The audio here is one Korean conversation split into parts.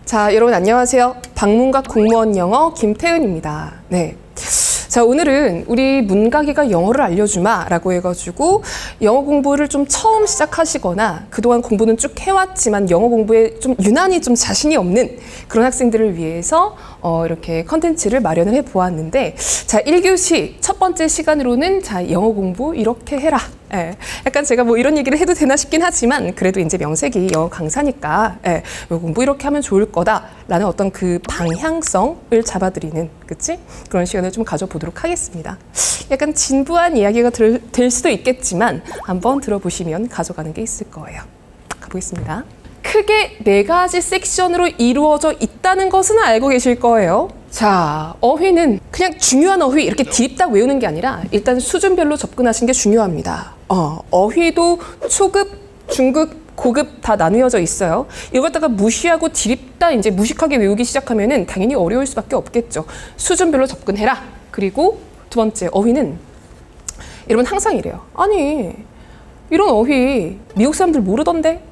자, 여러분 안녕하세요. 방문각 공무원 영어 김태은입니다. 네. 자, 오늘은 우리 문각이가 영어를 알려주마 라고 해가지고 영어 공부를 좀 처음 시작하시거나 그동안 공부는 쭉 해왔지만 영어 공부에 좀 유난히 좀 자신이 없는 그런 학생들을 위해서 이렇게 컨텐츠를 마련을 해 보았는데, 자, 1교시 첫 번째 시간으로는 자, 영어 공부 이렇게 해라. 예, 약간 제가 뭐 이런 얘기를 해도 되나 싶긴 하지만 그래도 이제 명색이 영어 강사니까 영어 공부 이렇게 하면 좋을 거다라는 어떤 그 방향성을 잡아드리는, 그치? 그런 시간을 좀 가져보도록 하겠습니다. 약간 진부한 이야기가 될 수도 있겠지만 한번 들어보시면 가져가는 게 있을 거예요. 가보겠습니다. 크게 4가지 섹션으로 이루어져 있다는 것은 알고 계실 거예요. 자, 어휘는 그냥 중요한 어휘 이렇게 딥딱 외우는 게 아니라 일단 수준별로 접근하시는 게 중요합니다. 어휘도 초급, 중급, 고급 다 나누어져 있어요. 이걸 갖다가 무시하고 딥딱 이제 무식하게 외우기 시작하면은 당연히 어려울 수밖에 없겠죠. 수준별로 접근해라. 그리고 두 번째, 어휘는 여러분 항상 이래요. 아니, 이런 어휘 미국 사람들 모르던데?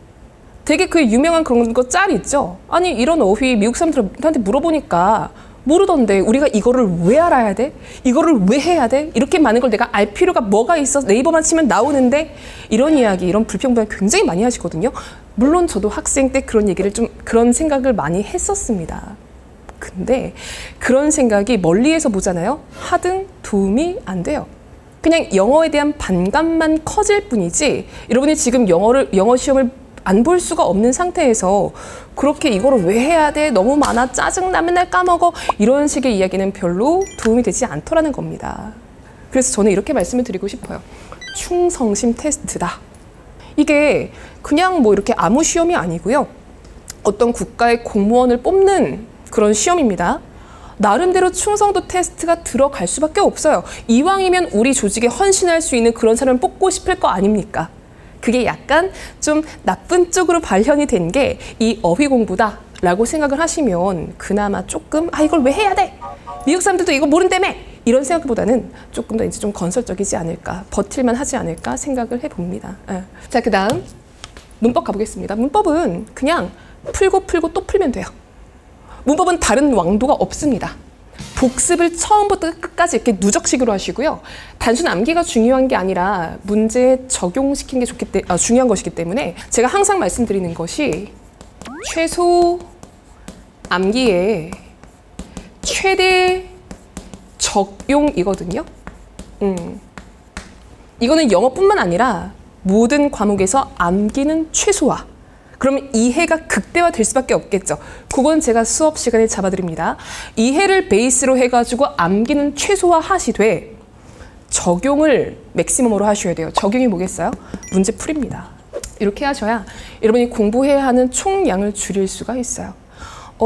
되게 그 유명한 그런 거 짤 있죠? 아니, 이런 어휘 미국 사람들한테 물어보니까 모르던데 우리가 이거를 왜 알아야 돼? 이거를 왜 해야 돼? 이렇게 많은 걸 내가 알 필요가 뭐가 있어? 네이버만 치면 나오는데? 이런 이야기, 이런 불평불만 굉장히 많이 하시거든요. 물론 저도 학생 때 그런 얘기를 좀 그런 생각을 많이 했었습니다. 근데 그런 생각이 멀리에서 보잖아요. 하등 도움이 안 돼요. 그냥 영어에 대한 반감만 커질 뿐이지, 여러분이 지금 영어 시험을 안 볼 수가 없는 상태에서 그렇게 이거를 왜 해야 돼? 너무 많아, 짜증나, 맨날 까먹어, 이런 식의 이야기는 별로 도움이 되지 않더라는 겁니다. 그래서 저는 이렇게 말씀을 드리고 싶어요. 충성심 테스트다. 이게 그냥 뭐 이렇게 아무 시험이 아니고요. 어떤 국가의 공무원을 뽑는 그런 시험입니다. 나름대로 충성도 테스트가 들어갈 수밖에 없어요. 이왕이면 우리 조직에 헌신할 수 있는 그런 사람을 뽑고 싶을 거 아닙니까? 그게 약간 좀 나쁜 쪽으로 발현이 된 게 이 어휘 공부다라고 생각을 하시면 그나마 조금 이걸 왜 해야 돼? 미국 사람들도 이거 모른다며! 이런 생각보다는 조금 더 이제 좀 건설적이지 않을까, 버틸만 하지 않을까 생각을 해봅니다. 자, 그 다음 문법 가보겠습니다. 문법은 그냥 풀고 또 풀면 돼요. 문법은 다른 왕도가 없습니다. 복습을 처음부터 끝까지 이렇게 누적식으로 하시고요. 단순 암기가 중요한 게 아니라 문제에 적용시키는 게 중요한 것이기 때문에 제가 항상 말씀드리는 것이 최소 암기의 최대 적용이거든요. 이거는 영어뿐만 아니라 모든 과목에서 암기는 최소화. 그러면 이해가 극대화될 수밖에 없겠죠. 그건 제가 수업 시간에 잡아드립니다. 이해를 베이스로 해가지고 암기는 최소화 하시되 적용을 맥시멈으로 하셔야 돼요. 적용이 뭐겠어요? 문제풀이입니다. 이렇게 하셔야 여러분이 공부해야 하는 총량을 줄일 수가 있어요.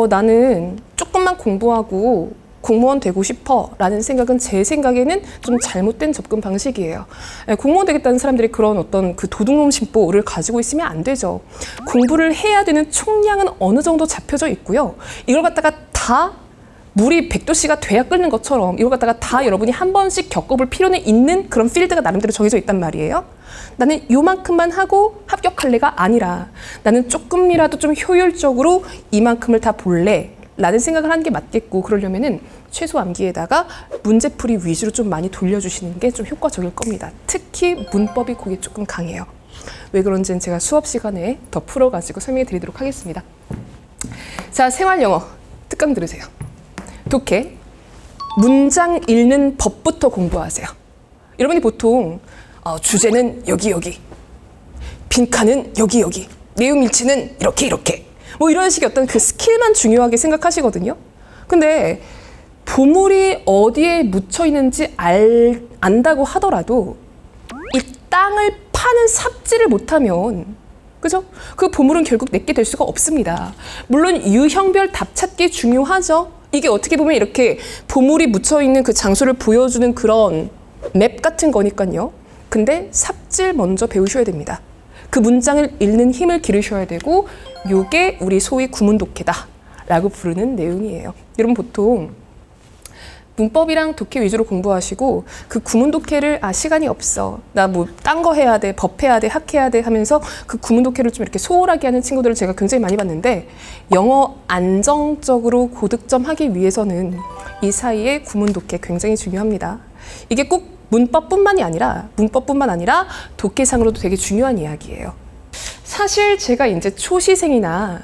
나는 조금만 공부하고 공무원 되고 싶어 라는 생각은 제 생각에는 좀 잘못된 접근 방식이에요. 공무원 되겠다는 사람들이 그런 어떤 그 도둑놈 심보를 가지고 있으면 안 되죠. 공부를 해야 되는 총량은 어느 정도 잡혀져 있고요. 이걸 갖다가 다 물이 100도씨가 돼야 끓는 것처럼 이걸 갖다가 다 여러분이 한 번씩 겪어볼 필요는 있는 그런 필드가 나름대로 정해져 있단 말이에요. 나는 요만큼만 하고 합격할래가 아니라 나는 조금이라도 좀 효율적으로 이만큼을 다 볼래 라는 생각을 하는 게 맞겠고, 그러려면은 최소 암기에다가 문제풀이 위주로 좀 많이 돌려주시는 게 좀 효과적일 겁니다. 특히 문법이 그게 조금 강해요. 왜 그런지는 제가 수업 시간에 더 풀어가지고 설명해 드리도록 하겠습니다. 자, 생활영어 특강 들으세요. 독해, 문장 읽는 법부터 공부하세요. 여러분이 보통 주제는 여기, 빈칸은 여기, 내용 일치는 이렇게 뭐 이런 식의 어떤 그 스킬만 중요하게 생각하시거든요. 근데 보물이 어디에 묻혀 있는지 안다고 하더라도 이 땅을 파는 삽질을 못하면, 그죠? 그 보물은 결국 내게 될 수가 없습니다. 물론 유형별 답 찾기 중요하죠. 이게 어떻게 보면 이렇게 보물이 묻혀 있는 그 장소를 보여주는 그런 맵 같은 거니까요. 근데 삽질 먼저 배우셔야 됩니다. 그 문장을 읽는 힘을 기르셔야 되고, 요게 우리 소위 구문독해다 라고 부르는 내용이에요. 여러분 보통 문법이랑 독해 위주로 공부하시고 그 구문 독해를 시간이 없어. 나 뭐 딴 거 해야 돼. 법해야 돼. 학해야 돼 하면서 그 구문 독해를 좀 이렇게 소홀하게 하는 친구들을 제가 굉장히 많이 봤는데 영어 안정적으로 고득점 하기 위해서는 이 사이에 구문 독해 굉장히 중요합니다. 이게 꼭 문법뿐만 아니라 독해상으로도 되게 중요한 이야기예요. 사실 제가 이제 초시생이나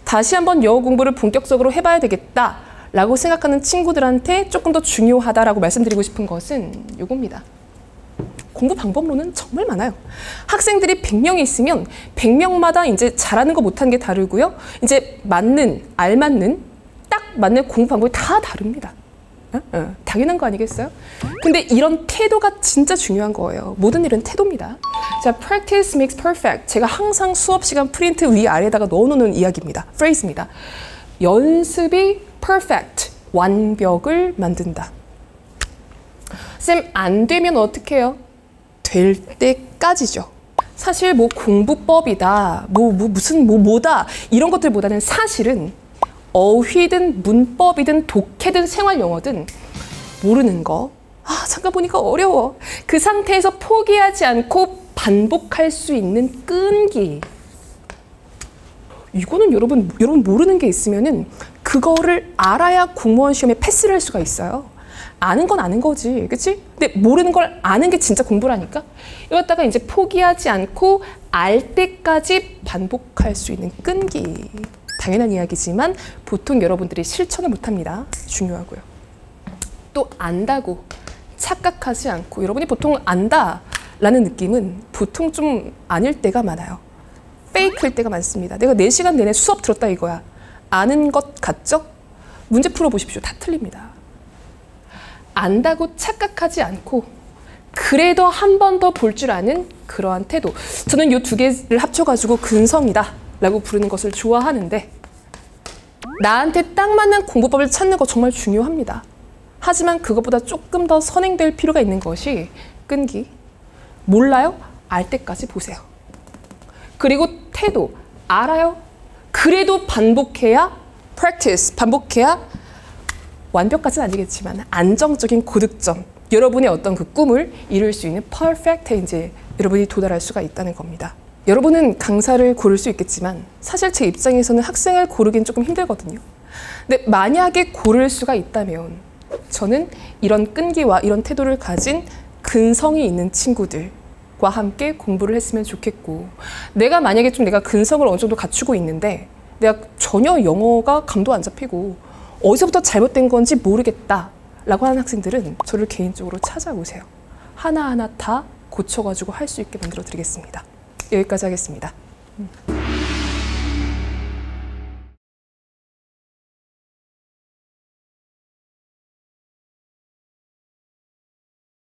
다시 한번 영어 공부를 본격적으로 해봐야 되겠다 라고 생각하는 친구들한테 조금 더 중요하다라고 말씀드리고 싶은 것은 이겁니다. 공부 방법론은 정말 많아요. 학생들이 100명이 있으면 100명마다 이제 잘하는 거 못하는 게 다르고요. 이제 알맞는, 딱 맞는 공부 방법이 다 다릅니다. 당연한 거 아니겠어요? 근데 이런 태도가 진짜 중요한 거예요. 모든 일은 태도입니다. 자, practice makes perfect. 제가 항상 수업 시간 프린트 위아래에다가 넣어놓는 이야기입니다. phrase입니다. 연습이 perfect, 완벽을 만든다. 쌤, 안 되면 어떻게 해요? 될 때까지죠. 사실 뭐 공부법이다, 뭐다 이런 것들보다는 사실은 어휘든 문법이든 독해든 생활 영어든 모르는 거, 잠깐 보니까 어려워. 그 상태에서 포기하지 않고 반복할 수 있는 끈기. 이거는 여러분 모르는 게 있으면은 그거를 알아야 공무원 시험에 패스를 할 수가 있어요. 아는 건 아는 거지, 그치? 근데 모르는 걸 아는 게 진짜 공부라니까? 이것다가 이제 포기하지 않고 알 때까지 반복할 수 있는 끈기. 당연한 이야기지만 보통 여러분들이 실천을 못합니다. 중요하고요. 또 안다고 착각하지 않고, 여러분이 보통 안다라는 느낌은 보통 좀 아닐 때가 많아요. 페이크일 때가 많습니다. 내가 4시간 내내 수업 들었다 이거야. 아는 것 같죠? 문제 풀어보십시오. 다 틀립니다. 안다고 착각하지 않고 그래도 한 번 더 볼 줄 아는 그러한 태도. 저는 이 두 개를 합쳐가지고 근성이다 라고 부르는 것을 좋아하는데, 나한테 딱 맞는 공부법을 찾는 거 정말 중요합니다. 하지만 그것보다 조금 더 선행될 필요가 있는 것이 끈기. 몰라요? 알 때까지 보세요. 그리고 태도. 알아요? 그래도 반복해야 practice, 반복해야 완벽까지는 아니겠지만 안정적인 고득점, 여러분의 어떤 그 꿈을 이룰 수 있는 퍼펙트에 이제 여러분이 도달할 수가 있다는 겁니다. 여러분은 강사를 고를 수 있겠지만 사실 제 입장에서는 학생을 고르긴 조금 힘들거든요. 근데 만약에 고를 수가 있다면 저는 이런 끈기와 이런 태도를 가진 근성이 있는 친구들과 함께 공부를 했으면 좋겠고, 내가 만약에 내가 근성을 어느 정도 갖추고 있는데 내가 전혀 영어가 감도 안 잡히고 어디서부터 잘못된 건지 모르겠다라고 하는 학생들은 저를 개인적으로 찾아오세요. 하나하나 다 고쳐가지고 할 수 있게 만들어 드리겠습니다. 여기까지 하겠습니다.